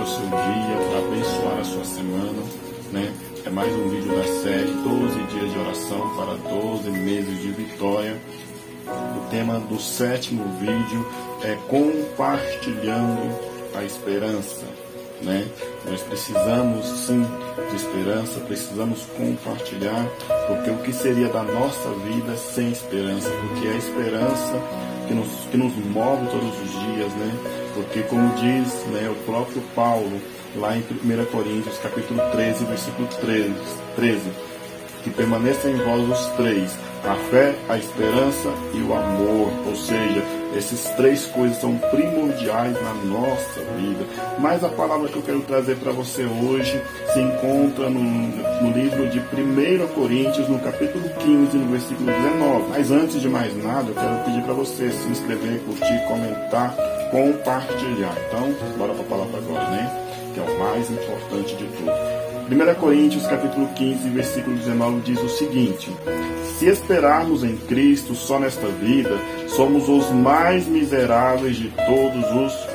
o seu dia, para abençoar a sua semana, né? É mais um vídeo da série 12 dias de oração para 12 meses de vitória. O tema do 7º vídeo é compartilhando a esperança, né? Nós precisamos sim de esperança, precisamos compartilhar, porque o que seria da nossa vida sem esperança? Porque é a esperança que nos move todos os dias, né? Porque como diz, né, o próprio Paulo, lá em 1 Coríntios, capítulo 13, versículo 13, que permaneça em vós os três, a fé, a esperança e o amor. Ou seja, essas três coisas são primordiais na nossa vida. Mas a palavra que eu quero trazer para você hoje se encontra no livro de 1 Coríntios, no capítulo 15, no versículo 19. Mas antes de mais nada, eu quero pedir para você se inscrever, curtir, comentar, compartilhar. Então, bora para a palavra agora, né? Que é o mais importante de tudo. 1 Coríntios, capítulo 15, versículo 19, diz o seguinte: se esperarmos em Cristo só nesta vida, somos os mais miseráveis de todos os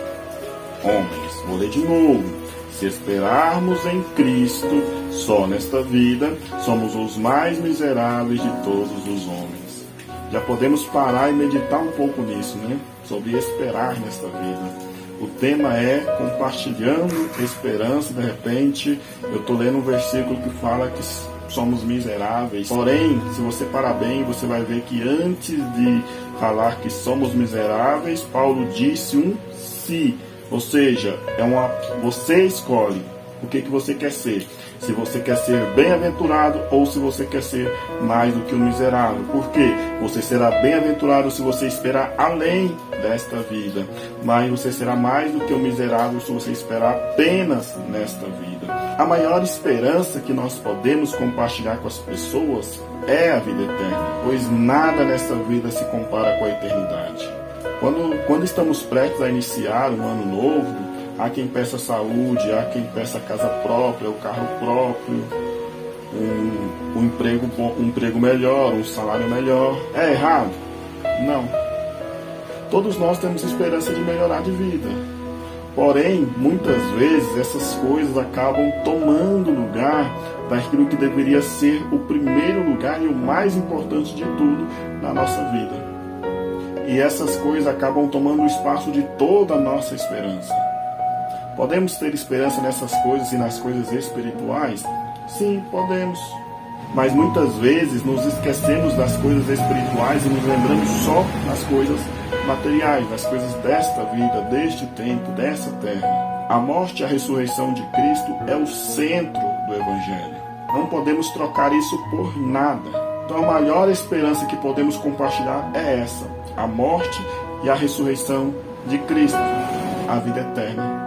homens. Vou ler de novo. Se esperarmos em Cristo só nesta vida, somos os mais miseráveis de todos os homens. Já podemos parar e meditar um pouco nisso, né? Sobre esperar nesta vida. O tema é compartilhando esperança. De repente, eu estou lendo um versículo que fala que somos miseráveis. Porém, se você parar bem, você vai ver que antes de falar que somos miseráveis, Paulo disse um se. Ou seja, você escolhe o que você quer ser. Se você quer ser bem-aventurado ou se você quer ser mais do que um miserável. Por quê? Você será bem-aventurado se você esperar além desta vida. Mas você será mais do que um miserável se você esperar apenas nesta vida. A maior esperança que nós podemos compartilhar com as pessoas é a vida eterna. Pois nada nesta vida se compara com a eternidade. Quando estamos prestes a iniciar um ano novo, há quem peça saúde, há quem peça casa própria, o carro próprio, um emprego melhor, um salário melhor. É errado? Não. Todos nós temos esperança de melhorar de vida. Porém, muitas vezes essas coisas acabam tomando lugar daquilo que deveria ser o primeiro lugar e o mais importante de tudo na nossa vida. E essas coisas acabam tomando o espaço de toda a nossa esperança. Podemos ter esperança nessas coisas e nas coisas espirituais? Sim, podemos. Mas muitas vezes nos esquecemos das coisas espirituais e nos lembramos só das coisas materiais, das coisas desta vida, deste tempo, dessa terra. A morte e a ressurreição de Cristo é o centro do Evangelho. Não podemos trocar isso por nada. Então a maior esperança que podemos compartilhar é essa: a morte e a ressurreição de Cristo, a vida eterna.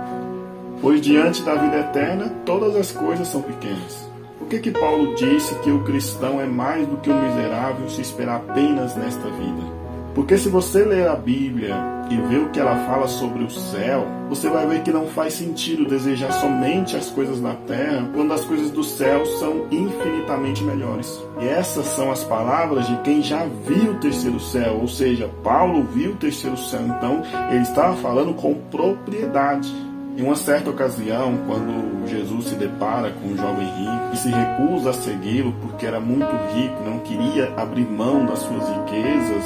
Pois diante da vida eterna, todas as coisas são pequenas. Por que Paulo disse que o cristão é mais do que um miserável se esperar apenas nesta vida? Porque se você ler a Bíblia e ver o que ela fala sobre o céu, você vai ver que não faz sentido desejar somente as coisas da terra, quando as coisas do céu são infinitamente melhores. E essas são as palavras de quem já viu o terceiro céu, ou seja, Paulo viu o terceiro céu, então ele estava falando com propriedade. Em uma certa ocasião, quando Jesus se depara com um jovem rico e se recusa a segui-lo porque era muito rico, não queria abrir mão das suas riquezas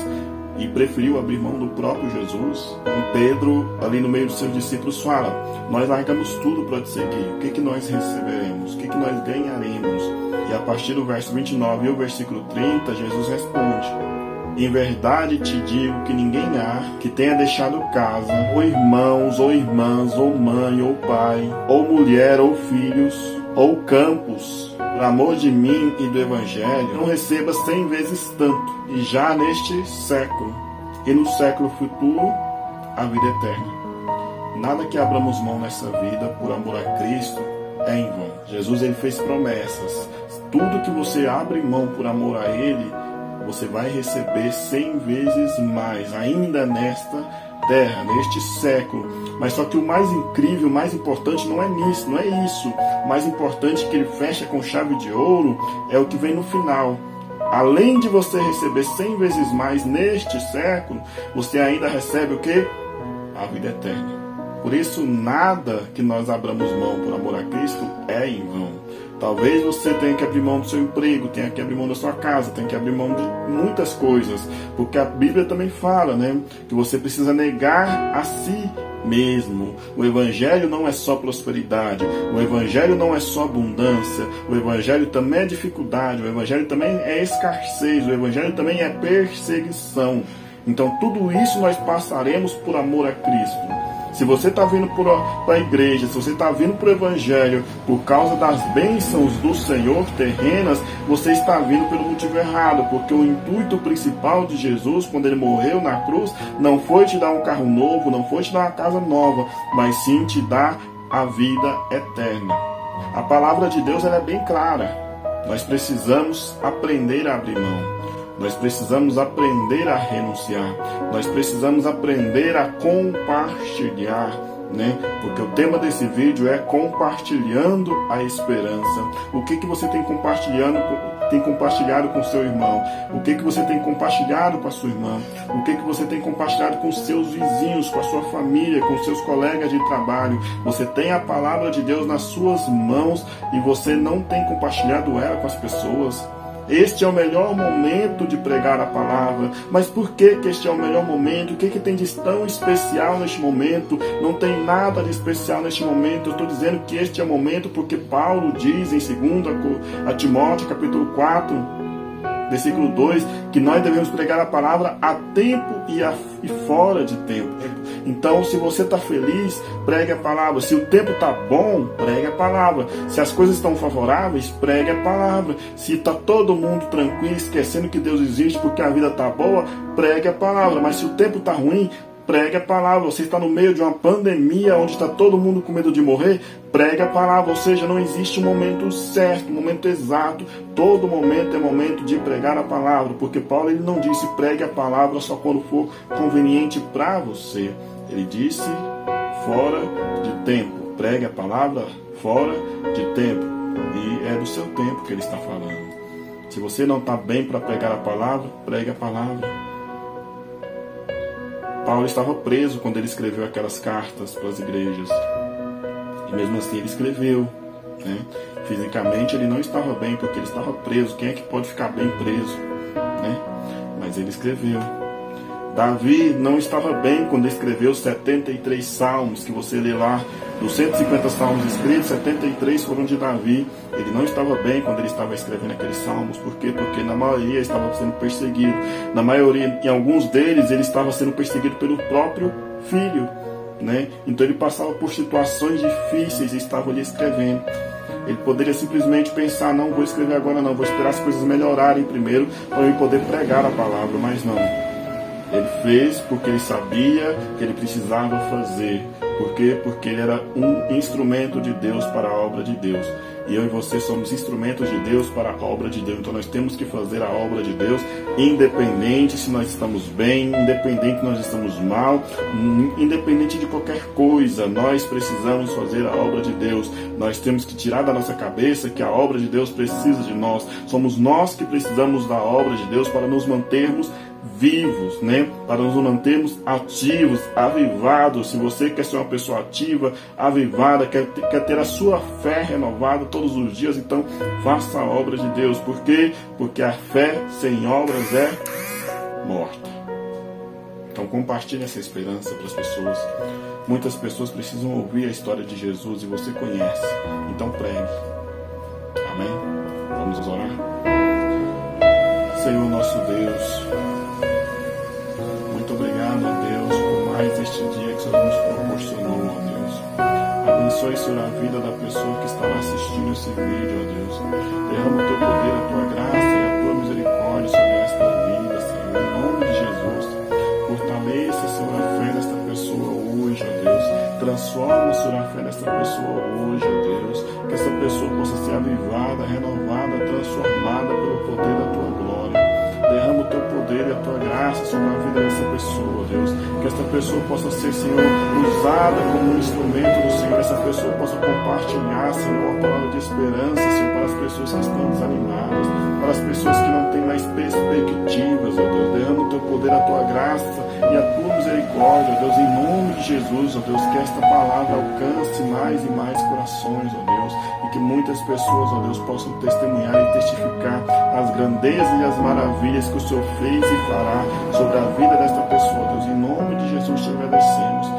e preferiu abrir mão do próprio Jesus, Pedro, ali no meio dos seus discípulos, fala: nós largamos tudo para te seguir, o que nós receberemos? O que nós ganharemos? E a partir do verso 29 e o versículo 30, Jesus responde: em verdade te digo que ninguém há que tenha deixado casa, ou irmãos, ou irmãs, ou mãe, ou pai, ou mulher, ou filhos, ou campos, por amor de mim e do Evangelho, não receba 100 vezes tanto, e já neste século, e no século futuro, a vida eterna. Nada que abramos mão nessa vida por amor a Cristo é em vão. Jesus, ele fez promessas. Tudo que você abre mão por amor a Ele, você vai receber 100 vezes mais, ainda nesta terra, neste século. Mas só que o mais incrível, o mais importante não é nisso, não é isso. O mais importante, que ele fecha com chave de ouro, é o que vem no final. Além de você receber 100 vezes mais neste século, você ainda recebe o quê? A vida eterna. Por isso, nada que nós abramos mão por amor a Cristo é em vão. Talvez você tenha que abrir mão do seu emprego, tenha que abrir mão da sua casa, tenha que abrir mão de muitas coisas, porque a Bíblia também fala, né, que você precisa negar a si mesmo. O Evangelho não é só prosperidade, o Evangelho não é só abundância, o Evangelho também é dificuldade, o Evangelho também é escassez, o Evangelho também é perseguição. Então tudo isso nós passaremos por amor a Cristo. Se você está vindo para a igreja, se você está vindo para o Evangelho por causa das bênçãos do Senhor terrenas, você está vindo pelo motivo errado, porque o intuito principal de Jesus, quando Ele morreu na cruz, não foi te dar um carro novo, não foi te dar uma casa nova, mas sim te dar a vida eterna. A palavra de Deus ela é bem clara. Nós precisamos aprender a abrir mão. Nós precisamos aprender a renunciar. Nós precisamos aprender a compartilhar, né? Porque o tema desse vídeo é compartilhando a esperança. O que você tem compartilhado com seu irmão? O que você tem compartilhado com a sua irmã? O que você tem compartilhado com seus vizinhos, com a sua família, com seus colegas de trabalho? Você tem a palavra de Deus nas suas mãos e você não tem compartilhado ela com as pessoas? Este é o melhor momento de pregar a palavra. Mas por que este é o melhor momento? O que tem de tão especial neste momento? Não tem nada de especial neste momento. Eu estou dizendo que este é o momento porque Paulo diz em 2 Timóteo, capítulo 4, versículo 2, que nós devemos pregar a palavra a tempo e fora de tempo. Então, se você está feliz, pregue a palavra. Se o tempo está bom, pregue a palavra. Se as coisas estão favoráveis, pregue a palavra. Se está todo mundo tranquilo, esquecendo que Deus existe porque a vida está boa, pregue a palavra. Mas se o tempo está ruim, pregue a palavra. Você está no meio de uma pandemia onde está todo mundo com medo de morrer, pregue a palavra. Ou seja, não existe um momento certo, um momento exato. Todo momento é momento de pregar a palavra, porque Paulo ele não disse pregue a palavra só quando for conveniente para você. Ele disse fora de tempo. Pregue a palavra fora de tempo. E é do seu tempo que ele está falando. Se você não está bem para pregar a palavra, pregue a palavra. Paulo estava preso quando ele escreveu aquelas cartas para as igrejas. E mesmo assim ele escreveu, né? Fisicamente ele não estava bem porque ele estava preso. Quem é que pode ficar bem preso, né? Mas ele escreveu. Davi não estava bem quando escreveu 73 salmos, que você lê lá, dos 150 salmos escritos, 73 foram de Davi. Ele não estava bem quando ele estava escrevendo aqueles salmos. Por quê? Porque na maioria estava sendo perseguido. Na maioria, em alguns deles, ele estava sendo perseguido pelo próprio filho, né? Então ele passava por situações difíceis e estava ali escrevendo. Ele poderia simplesmente pensar, não vou escrever agora não, vou esperar as coisas melhorarem primeiro para eu poder pregar a palavra, mas não. Ele fez porque ele sabia que ele precisava fazer. Por quê? Porque ele era um instrumento de Deus para a obra de Deus. E eu e você somos instrumentos de Deus para a obra de Deus. Então nós temos que fazer a obra de Deus, independente se nós estamos bem, independente se nós estamos mal, independente de qualquer coisa. Nós precisamos fazer a obra de Deus. Nós temos que tirar da nossa cabeça que a obra de Deus precisa de nós. Somos nós que precisamos da obra de Deus para nos mantermos vivos, né? Para nos mantermos ativos, avivados. Se você quer ser uma pessoa ativa, avivada, quer ter a sua fé renovada todos os dias, então faça a obra de Deus. Por quê? Porque a fé sem obras é morta. Então compartilhe essa esperança para as pessoas. Muitas pessoas precisam ouvir a história de Jesus e você conhece. Então pregue. Amém? Vamos orar? Senhor nosso Deus, muito obrigado, ó Deus, por mais este dia que o Senhor nos proporcionou, ó Deus. Abençoe, Senhor, a vida da pessoa que estará assistindo esse vídeo, ó Deus. Derrama o teu poder, a tua graça e a tua misericórdia sobre esta vida, Senhor, em nome de Jesus. Fortaleça, Senhor, a fé desta pessoa hoje, ó Deus. Transforma, Senhor, a fé desta pessoa hoje, ó Deus. Que essa pessoa possa ser avivada, renovada, transformada pelo poder da tua glória. derrama o teu poder e a tua graça sobre a vida dessa pessoa, Deus. Que esta pessoa possa ser, Senhor, usada como um instrumento do Senhor. Essa pessoa possa compartilhar, Senhor, a palavra de esperança, Senhor, para as pessoas que estão desanimadas, para as pessoas que não têm mais perspectivas, ó Deus. Derrama o teu poder, a tua graça e a tua misericórdia, ó Deus, em nome de Jesus, ó Deus. Que esta palavra alcance mais e mais corações, ó Deus, e que muitas pessoas, ó Deus, possam testemunhar e testificar as grandezas e as maravilhas que o Senhor fez e fará sobre a vida desta pessoa, Deus. Em nome de Jesus te agradecemos.